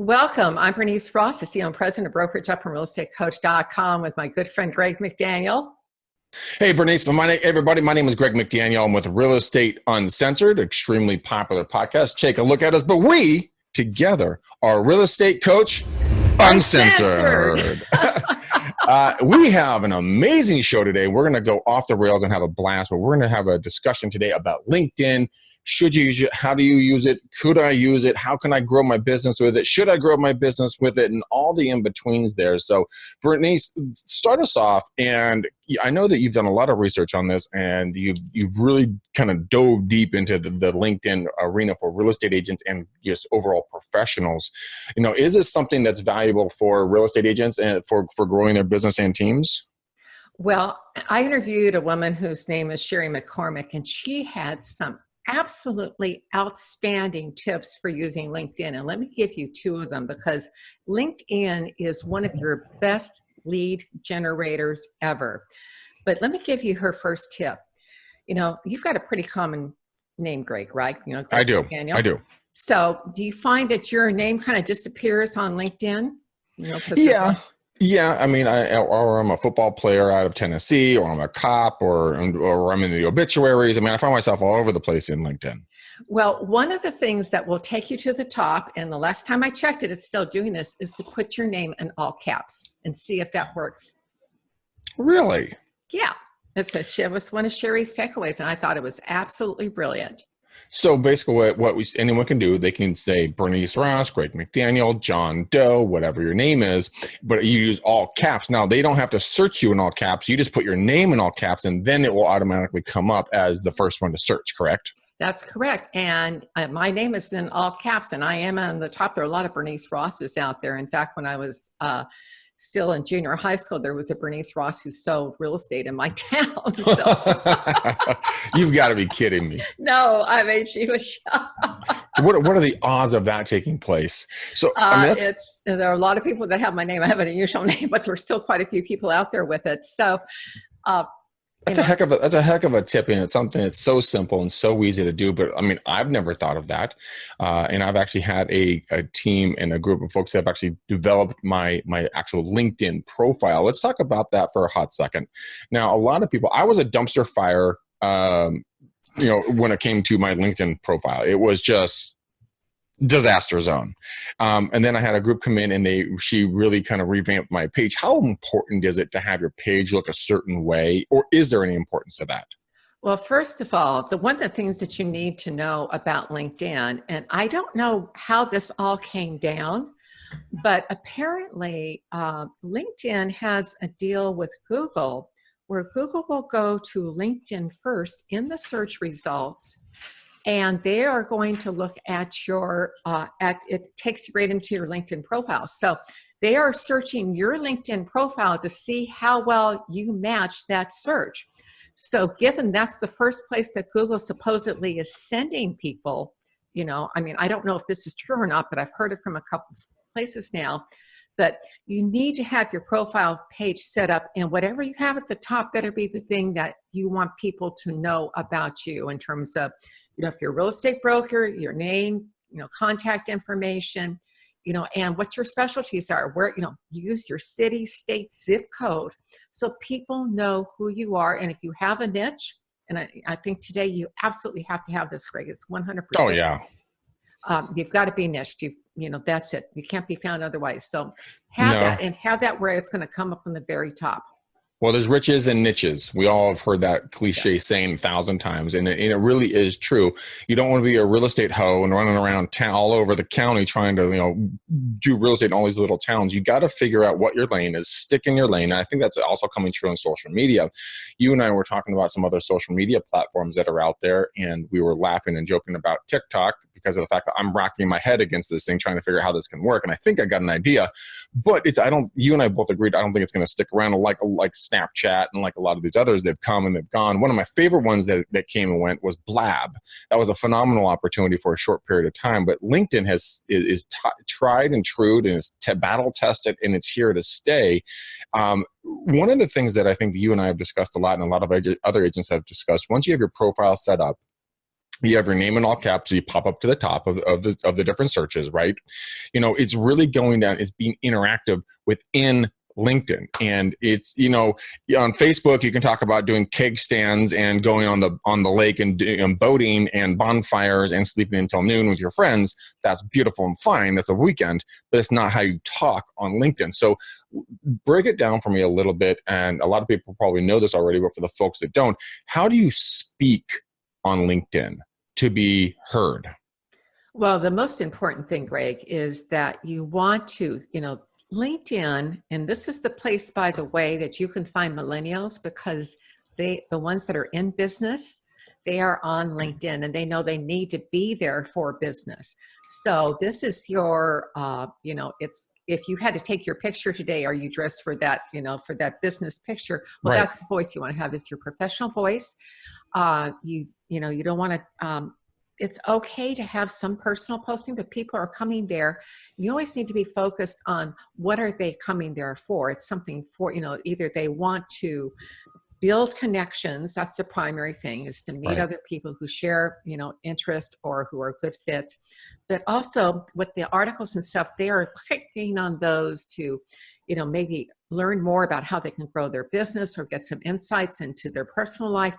Welcome. I'm Bernice Ross, the CEO and President of Brokerage Up from realestatecoach.com with my good friend Greg McDaniel. Hey, Bernice. Everybody. My name is Greg McDaniel. I'm with Real Estate Uncensored, extremely popular podcast. Take a look at us. But we, together, are Real Estate Coach Uncensored. We have an amazing show today. We're going to go off the rails and have a blast, but we're going to have a discussion today about LinkedIn. Should you use it? How do you use it? Could I use it? How can I grow my business with it? Should I grow my business with it? And all the in-betweens there. So, Bernice, start us off. And I know that you've done a lot of research on this, and you've really kind of dove deep into the LinkedIn arena for real estate agents and just overall professionals. You know, is this something that's valuable for real estate agents and for growing their business and teams? Well, I interviewed a woman whose name is Sherry McCormick, and she had some absolutely outstanding tips for using LinkedIn. And let me give you two of them, because LinkedIn is one of your best lead generators ever. But let me give you her first tip. You know, you've got a pretty common name, Greg, right? You know, Greg I do. Daniel. I do. So do you find that your name kind of disappears on LinkedIn? You know, Yeah, I mean, or I'm a football player out of Tennessee, or I'm a cop, or I'm in the obituaries. I mean, I find myself all over the place in LinkedIn. Well, one of the things that will take you to the top, and the last time I checked it, it's still doing this, is to put your name in all caps and see if that works. Really? Yeah. It was one of Sherry's takeaways, and I thought it was absolutely brilliant. So basically anyone can do, they can say Bernice Ross, Greg McDaniel, John Doe, whatever your name is, but you use all caps. Now, they don't have to search you in all caps. You just put your name in all caps, and then it will automatically come up as the first one to search, correct? That's correct. And my name is in all caps, and I am on the top. There are a lot of Bernice Rosses out there. In fact, when I was still in junior high school, there was a Bernice Ross who sold real estate in my town. So. You've got to be kidding me. No, I mean, she was shocked. What are the odds of that taking place? So there are a lot of people that have my name. I have an unusual name, but there's still quite a few people out there with it. So that's a heck of a tip, and it's something that's so simple and so easy to do. But I mean, I've never thought of that, and I've actually had a team and a group of folks that have actually developed my actual LinkedIn profile. Let's talk about that for a hot second. Now, a lot of people, I was a dumpster fire, when it came to my LinkedIn profile. It was just disaster zone. And then I had a group come in, and she really kind of revamped my page. How important is it to have your page look a certain way, or is there any importance to that? Well, first of all, one of the things that you need to know about LinkedIn, and I don't know how this all came down, but apparently LinkedIn has a deal with Google where Google will go to LinkedIn first in the search results, and they are going to look at your, it takes you right into your LinkedIn profile. So they are searching your LinkedIn profile to see how well you match that search. So given that's the first place that Google supposedly is sending people, you know, I mean, I don't know if this is true or not, but I've heard it from a couple places now, that you need to have your profile page set up, and whatever you have at the top better be the thing that you want people to know about you in terms of, you know, if you're a real estate broker, your name, you know, contact information, you know, and what your specialties are, where, you know, use your city, state, zip code so people know who you are. And if you have a niche, and I think today you absolutely have to have this, Greg, it's 100%. Oh, yeah. You've got to be niched. You know, that's it. You can't be found otherwise. So have that where it's going to come up on the very top. Well, there's riches and niches. We all have heard that cliche saying 1,000 times, and it really is true. You don't want to be a real estate hoe and running around town all over the county trying to, you know, do real estate in all these little towns. You got to figure out what your lane is, stick in your lane. And I think that's also coming true on social media. You and I were talking about some other social media platforms that are out there, and we were laughing and joking about TikTok because of the fact that I'm rocking my head against this thing, trying to figure out how this can work. And I think I got an idea, but you and I both agreed, I don't think it's going to stick around like Snapchat and like a lot of these others. They've come and they've gone. One of my favorite ones that came and went was Blab. That was a phenomenal opportunity for a short period of time, but LinkedIn is tried and true, and is battle tested, and it's here to stay. One of the things that I think that you and I have discussed a lot, and a lot of other agents have discussed, once you have your profile set up, You have your name in all caps, so you pop up to the top of the different searches, right? It's really going down, it's being interactive within LinkedIn. And it's, on Facebook, you can talk about doing keg stands and going on the lake and boating and bonfires and sleeping until noon with your friends. That's beautiful and fine. That's a weekend, but it's not how you talk on LinkedIn. So break it down for me a little bit. And a lot of people probably know this already, but for the folks that don't, how do you speak on LinkedIn to be heard? Well, the most important thing, Greg, is that you want to, LinkedIn, and this is the place, by the way, that you can find millennials, because the ones that are in business, they are on LinkedIn and they know they need to be there for business. So this is your, it's, if you had to take your picture today, are you dressed for that, for that business picture? Well, Right. that's the voice you want to have, is your professional voice. You don't want to, it's okay to have some personal posting, but people are coming there. You always need to be focused on what are they coming there for. It's something for, either they want to build connections. That's the primary thing, is to meet Right. other people who share, interest or who are good fits. But also with the articles and stuff, they are clicking on those to, maybe learn more about how they can grow their business or get some insights into their personal life.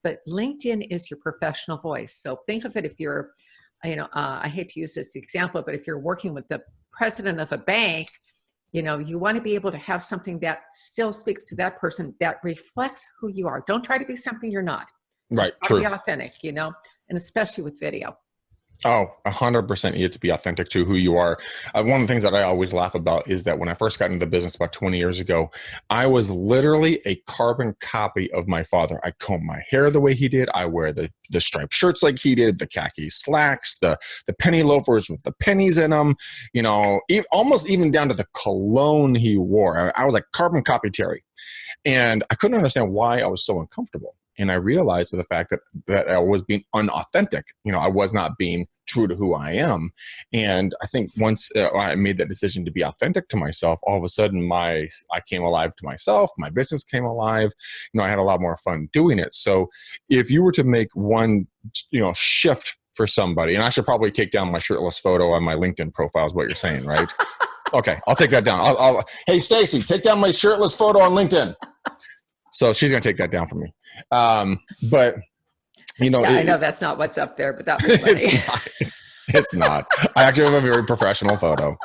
But LinkedIn is your professional voice. So think of it, if you're, I hate to use this example, but if you're working with the president of a bank, you want to be able to have something that still speaks to that person, that reflects who you are. Don't try to be something you're not. Right. Try to True. be authentic, and especially with video. Oh, 100%. You have to be authentic to who you are. One of the things that I always laugh about is that when I first got into the business about 20 years ago, I was literally a carbon copy of my father. I comb my hair the way he did. I wear the striped shirts like he did, the khaki slacks, the penny loafers with the pennies in them, almost even down to the cologne he wore. I was like carbon copy Terry. And I couldn't understand why I was so uncomfortable. And I realized the fact that I was being unauthentic. I was not being true to who I am. And I think once I made that decision to be authentic to myself, all of a sudden I came alive to myself. My business came alive. I had a lot more fun doing it. So if you were to make one, shift for somebody, and I should probably take down my shirtless photo on my LinkedIn profile is what you're saying, right? Okay, I'll take that down. Hey, Stacy, take down my shirtless photo on LinkedIn. So she's going to take that down for me. But, Yeah, I know that's not what's up there, but that was funny. It's not. It's not. I actually have a very professional photo.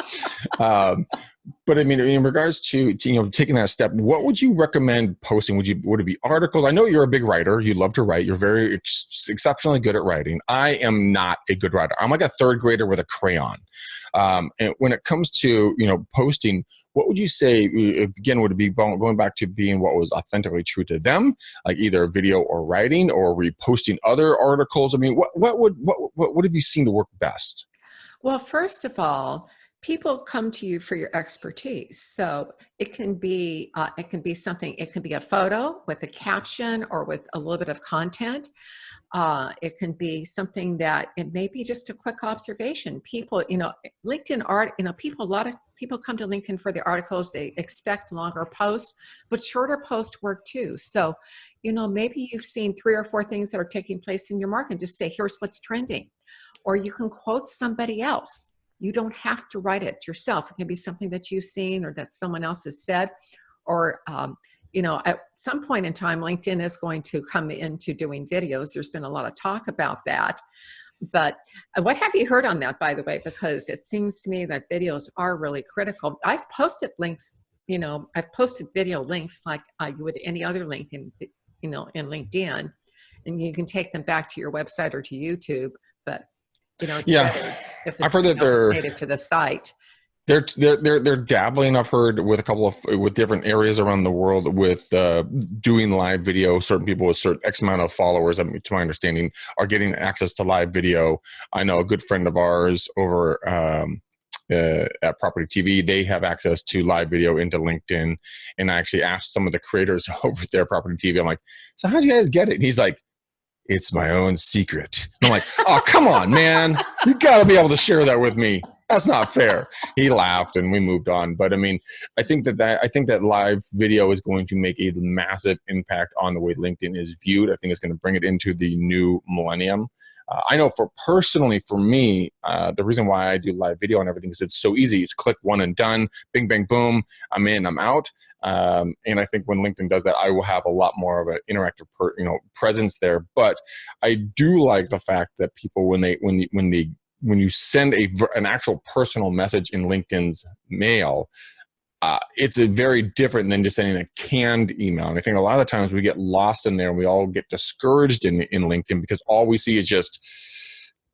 But I mean, in regards to taking that step, what would you recommend posting? Would it be articles? I know you're a big writer. You love to write. You're very exceptionally good at writing. I am not a good writer. I'm like a third grader with a crayon. And when it comes to posting, what would you say? Again, would it be going back to being what was authentically true to them, like either video or writing, or reposting other articles? I mean, what have you seen to work best? Well, first of all, people come to you for your expertise. So it can be something. It can be a photo with a caption or with a little bit of content. It can be something that it may be just a quick observation. People, LinkedIn art. A lot of people come to LinkedIn for the articles. They expect longer posts, but shorter posts work too. So, maybe you've seen 3 or 4 things that are taking place in your market, and just say, "Here's what's trending," or you can quote somebody else. You don't have to write it yourself. It can be something that you've seen or that someone else has said, or, at some point in time, LinkedIn is going to come into doing videos. There's been a lot of talk about that. But what have you heard on that, by the way? Because it seems to me that videos are really critical. I've posted links, I've posted video links like you would any other link in LinkedIn, and you can take them back to your website or to YouTube. But it's better if I've heard that they're native to the site. They're dabbling. I've heard with different areas around the world with doing live video. Certain people with certain X amount of followers, to my understanding, are getting access to live video. I know a good friend of ours over at Property TV, they have access to live video into LinkedIn. And I actually asked some of the creators over there, Property TV, I'm like, "So how'd you guys get it?" And he's like, "It's my own secret." And I'm like, "Oh, come on, man. You got to be able to share that with me. That's not fair." He laughed and we moved on. But I mean, I think that live video is going to make a massive impact on the way LinkedIn is viewed. I think it's going to bring it into the new millennium. I know personally for me, the reason why I do live video and everything is it's so easy. It's click one and done, bing, bang, boom. I'm in, I'm out. And I think when LinkedIn does that, I will have a lot more of an interactive, presence there. But I do like the fact that people, when you send an actual personal message in LinkedIn's mail, it's a very different than just sending a canned email. And I think a lot of the times we get lost in there and we all get discouraged in LinkedIn because all we see is just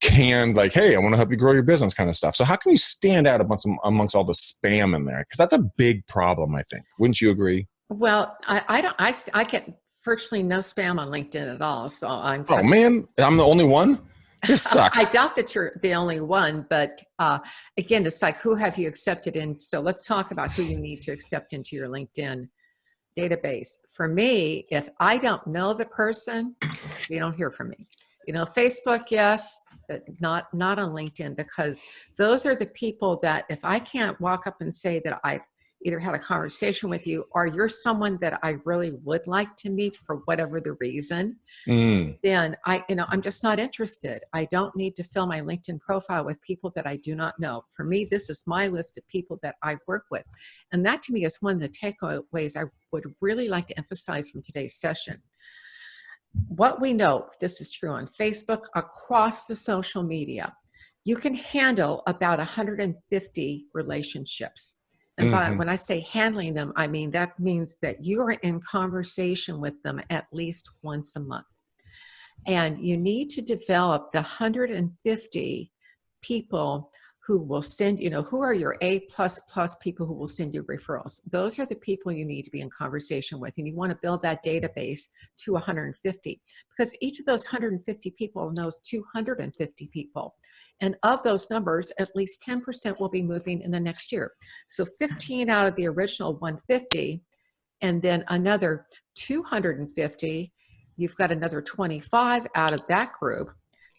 canned, like, hey, I want to help you grow your business kind of stuff. So how can you stand out amongst all the spam in there? Because that's a big problem, I think. Wouldn't you agree? Well, I get virtually no spam on LinkedIn at all. So Oh man, I'm the only one? This sucks. I doubt that you're the only one, but again, it's like, who have you accepted in? So let's talk about who you need to accept into your LinkedIn database. For me, if I don't know the person, you don't hear from me. Facebook, yes, but not on LinkedIn, because those are the people that if I can't walk up and say that I've either had a conversation with you or you're someone that I really would like to meet for whatever the reason, then I'm just not interested. I don't need to fill my LinkedIn profile with people that I do not know. For me, this is my list of people that I work with. And that to me is one of the takeaways I would really like to emphasize from today's session. What we know, this is true on Facebook, across the social media, you can handle about 150 relationships. And when I say handling them, I mean that means that you are in conversation with them at least once a month. And you need to develop the 150 people who will send, who are your A++ people who will send you referrals. Those are the people you need to be in conversation with. And you want to build that database to 150, because each of those 150 people knows 250 people. And of those numbers, at least 10% will be moving in the next year. So 15 out of the original 150, and then another 250, you've got another 25 out of that group.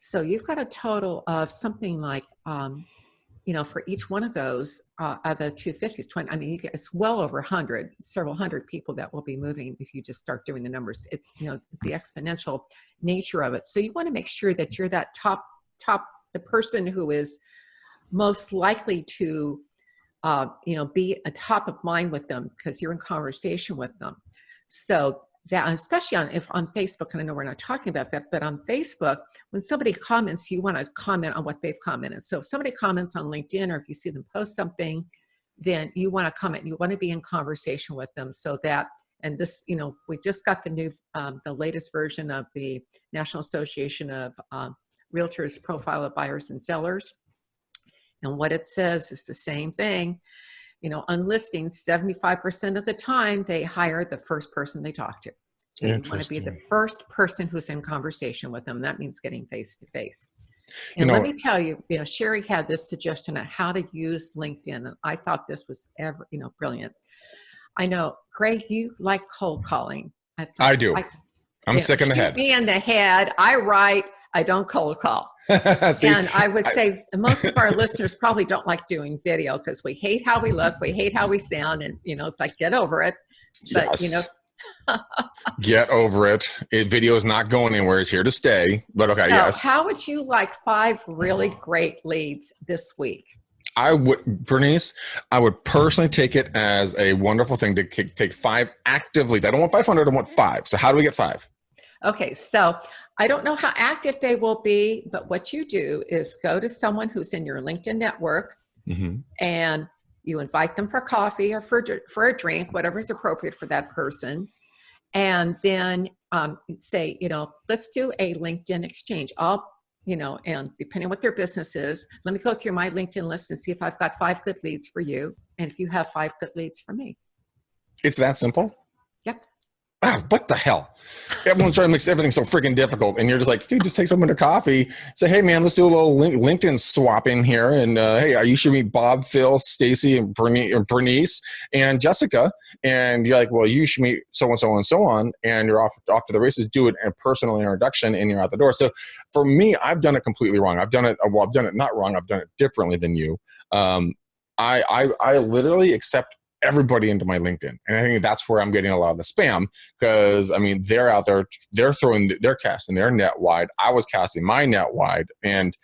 So you've got a total of something like, for each one of those, of the 250s, 20, I mean, it's well over 100, several hundred people that will be moving if you just start doing the numbers. It's, the exponential nature of it. So you want to make sure that you're that top, the person who is most likely to, be a top of mind with them because you're in conversation with them. So that, especially on Facebook, and I know we're not talking about that, but on Facebook, when somebody comments, you want to comment on what they've commented. So if somebody comments on LinkedIn, or if you see them post something, then you want to comment. You want to be in conversation with them so that, and this, we just got the latest version of the National Association of Realtors Profile of Buyers and Sellers. And what it says is the same thing. On listings, 75% of the time, they hire the first person they talk to. So you want to be the first person who's in conversation with them. That means getting face to face. And let me tell you, Sherry had this suggestion on how to use LinkedIn. And I thought this was brilliant. I know, Greg, you like cold calling. I do. I'm sick in the head. Me in the head. I write. I don't cold call. And I would say most of our listeners probably don't like doing video because we hate how we look, we hate how we sound, and it's like, get over it. But yes. Get over it. Video is not going anywhere. It's here to stay. But okay, so yes. How would you like 5 really great leads this week? Bernice, I would personally take it as a wonderful thing to take 5 active leads. I don't want 500, I want 5. So how do we get 5? Okay, so I don't know how active they will be, but what you do is go to someone who's in your LinkedIn network, and you invite them for coffee or for a drink, whatever is appropriate for that person. And then say, let's do a LinkedIn exchange. And depending on what their business is, let me go through my LinkedIn list and see if I've got 5 good leads for you. And if you have 5 good leads for me. It's that simple? Yep. Wow, what the hell? Everyone's trying to make everything so freaking difficult. And you're just like, dude, just take someone to coffee. Say, hey, man, let's do a little LinkedIn swap in here. And hey, you should meet Bob, Phil, Stacy, and Bernice, and Jessica. And you're like, well, you should meet so-and-so and so on. And you're off to the races. Do it a personal introduction, and you're out the door. So for me, I've done it completely wrong. I've done it not wrong. I've done it differently than you. I literally accept everybody into my LinkedIn. And I think that's where I'm getting a lot of the spam, because I mean, they're out there, they're casting their net wide. I was casting my net wide, and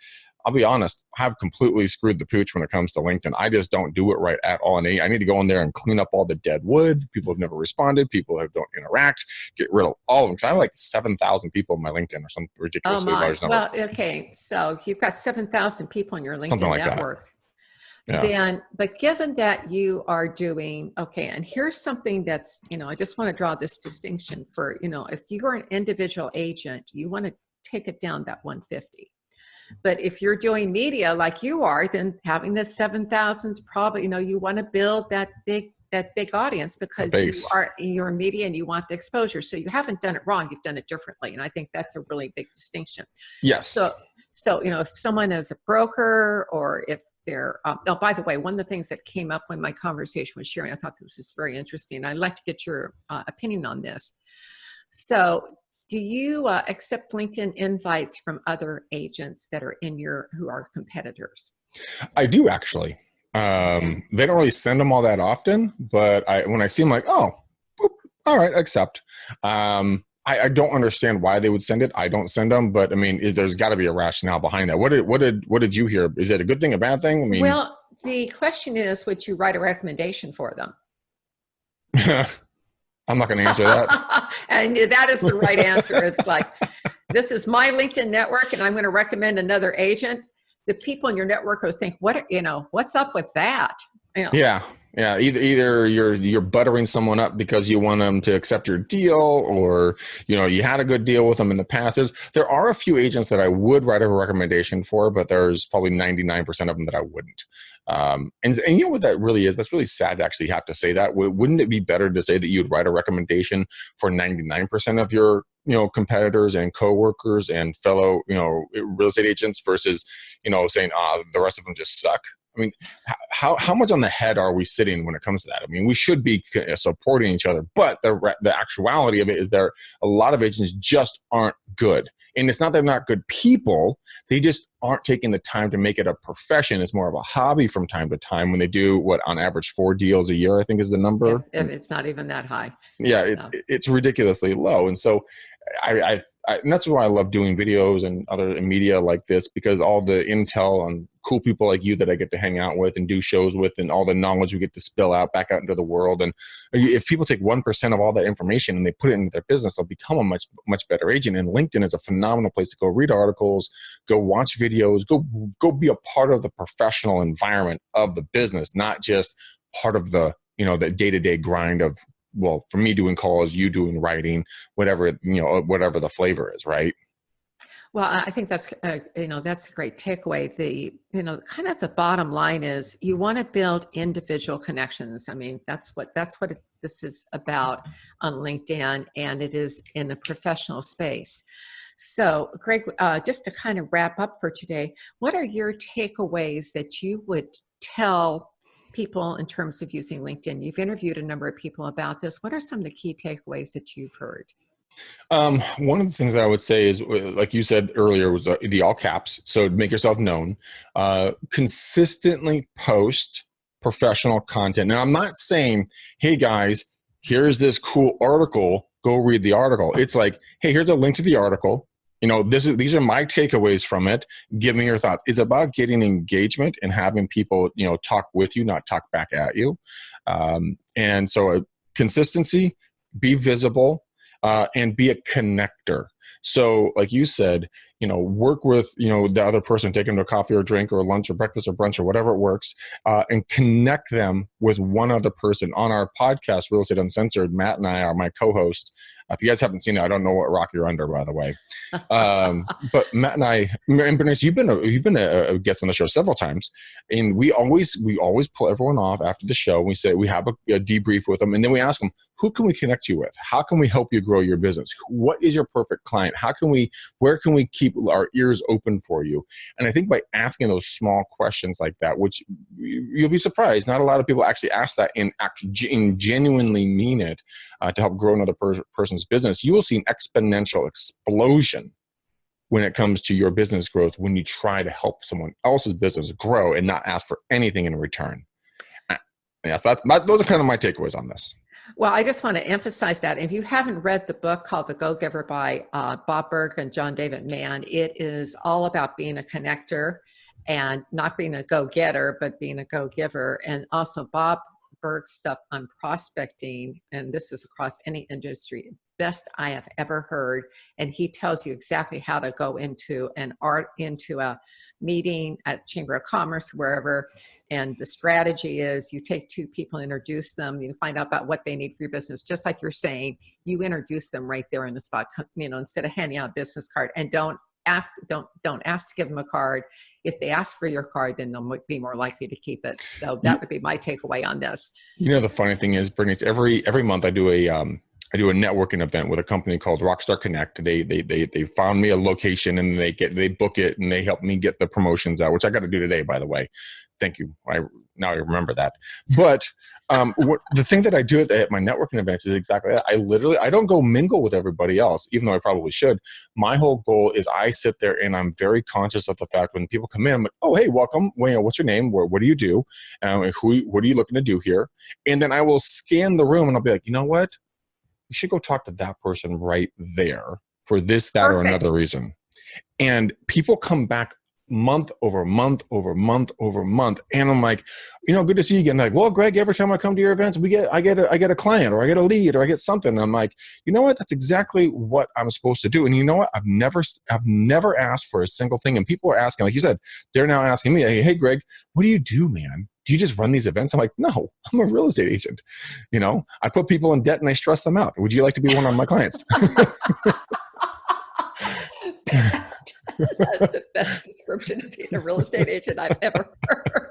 I'll be honest, I've completely screwed the pooch when it comes to LinkedIn. I just don't do it right at all. And I need to go in there and clean up all the dead wood. People have never responded. People who don't interact, get rid of all of them. So I have like 7,000 people on my LinkedIn, or some ridiculously large number. Well, okay. So you've got 7,000 people in your LinkedIn Like network. Yeah. Then, but given that you are doing, okay, and here's something that's, I just want to draw this distinction for, if you're an individual agent, you want to take it down that 150. But if you're doing media like you are, then having the 7,000 is probably, you want to build that big audience, because you're media and you want the exposure. So you haven't done it wrong. You've done it differently. And I think that's a really big distinction. Yes. So if someone is a broker, or if they're, by the way, one of the things that came up when my conversation with Sherry, I thought this was very interesting. I'd like to get your opinion on this. So do you accept LinkedIn invites from other agents that are who are competitors? I do, actually. They don't really send them all that often, but when I see them, like, oh, boop, all right, accept. I don't understand why they would send it. I don't send them, but I mean, there's got to be a rationale behind that. What did you hear? Is it a good thing, a bad thing? I mean, well, the question is, would you write a recommendation for them? I'm not going to answer that. And that is the right answer. It's like, this is my LinkedIn network, and I'm going to recommend another agent. The people in your network will think, what's up with that? Yeah. Either you're buttering someone up because you want them to accept your deal, or you had a good deal with them in the past. There are a few agents that I would write a recommendation for, but there's probably 99% of them that I wouldn't. And you know what that really is? That's really sad to actually have to say that. Wouldn't it be better to say that you'd write a recommendation for 99% of your competitors and coworkers and fellow real estate agents, versus saying the rest of them just suck? I mean, how much on the head are we sitting when it comes to that? I mean, we should be supporting each other, but the actuality of it is a lot of agents just aren't good. And it's not that they're not good people. They just aren't taking the time to make it a profession. It's more of a hobby from time to time, when they do, on average, 4 deals a year, I think is the number. It's not even that high. Yeah, it's ridiculously low. And so and that's why I love doing videos and other media like this, because all the intel on cool people like you that I get to hang out with and do shows with, and all the knowledge we get to spill out back out into the world. And if people take 1% of all that information and they put it into their business, they'll become a much, much better agent. And LinkedIn is a phenomenal place to go read articles, go watch videos, go be a part of the professional environment of the business, not just part of the, the day-to-day grind of, well, for me doing calls, you doing writing, whatever the flavor is, right? Well, I think that's that's a great takeaway. The kind of the bottom line is, you want to build individual connections. I mean, that's what this is about on LinkedIn, and it is in the professional space. So, Greg, just to kind of wrap up for today, what are your takeaways that you would tell people in terms of using LinkedIn? You've interviewed a number of people about this. What are some of the key takeaways that you've heard? One of the things that I would say is, like you said earlier, was the all caps. So make yourself known, consistently post professional content. Now, I'm not saying, hey guys, here's this cool article, go read the article. It's like, hey, here's a link to the article. These are my takeaways from it. Give me your thoughts. It's about getting engagement and having people, talk with you, not talk back at you. And so consistency, be visible, and be a connector. So like you said, work with, the other person, take them to a coffee or drink or lunch or breakfast or brunch or whatever it works, and connect them with one other person. On our podcast, Real Estate Uncensored, Matt and I are my co-host. If you guys haven't seen it, I don't know what rock you're under, by the way. But Matt and I, and Bernice, you've been a guest on the show several times, and we always pull everyone off after the show. We say, we have a debrief with them, and then we ask them, who can we connect you with? How can we help you grow your business? What is your perfect client? Where can we keep our ears open for you? And I think by asking those small questions like that, which you'll be surprised, not a lot of people actually ask that and genuinely mean it, to help grow another person's business, you will see an exponential explosion when it comes to your business growth when you try to help someone else's business grow and not ask for anything in return. Yeah, those are kind of my takeaways on this. Well, I just want to emphasize that if you haven't read the book called The Go-Giver by Bob Berg and John David Mann, it is all about being a connector and not being a go-getter, but being a go-giver. And also Bob Berg's stuff on prospecting, and this is across any industry, best I have ever heard. And he tells you exactly how to go into a meeting at Chamber of Commerce, wherever. And the strategy is you take two people, introduce them, you find out about what they need for your business. Just like you're saying, you introduce them right there in the spot, instead of handing out a business card. And don't ask to give them a card. If they ask for your card, then they'll be more likely to keep it. So that would be my takeaway on this. The funny thing is, Bernice, every month I do a networking event with a company called Rockstar Connect. They found me a location and they book it and they help me get the promotions out, which I got to do today, by the way. Thank you. Now I remember that. But the thing that I do at my networking events is exactly that. I don't go mingle with everybody else, even though I probably should. My whole goal is I sit there and I'm very conscious of the fact when people come in, I'm like, oh, hey, welcome. Well, what's your name? What do you do? What are you looking to do here? And then I will scan the room and I'll be like, you know what? You should go talk to that person right there for this, that, or another reason. And people come back month over month over month over month. And I'm like, good to see you again. Like, well, Greg, every time I come to your events, I get a client or I get a lead or I get something. And I'm like, you know what? That's exactly what I'm supposed to do. And you know what? I've never asked for a single thing. And people are asking, like you said, they're now asking me, hey, Greg, what do you do, man? Do you just run these events? I'm like, no, I'm a real estate agent. I put people in debt and I stress them out. Would you like to be one of my clients? That's the best description of being a real estate agent I've ever heard.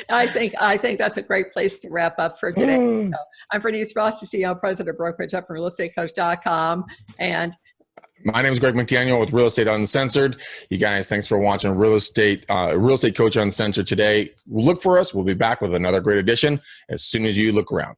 I think that's a great place to wrap up for today. So, I'm Bernice Ross, the CEO and President of Brokerage up from realestatecoach.com. And my name is Greg McDaniel with Real Estate Uncensored. You guys, thanks for watching Real Estate Coach Uncensored today. Look for us. We'll be back with another great edition as soon as you look around.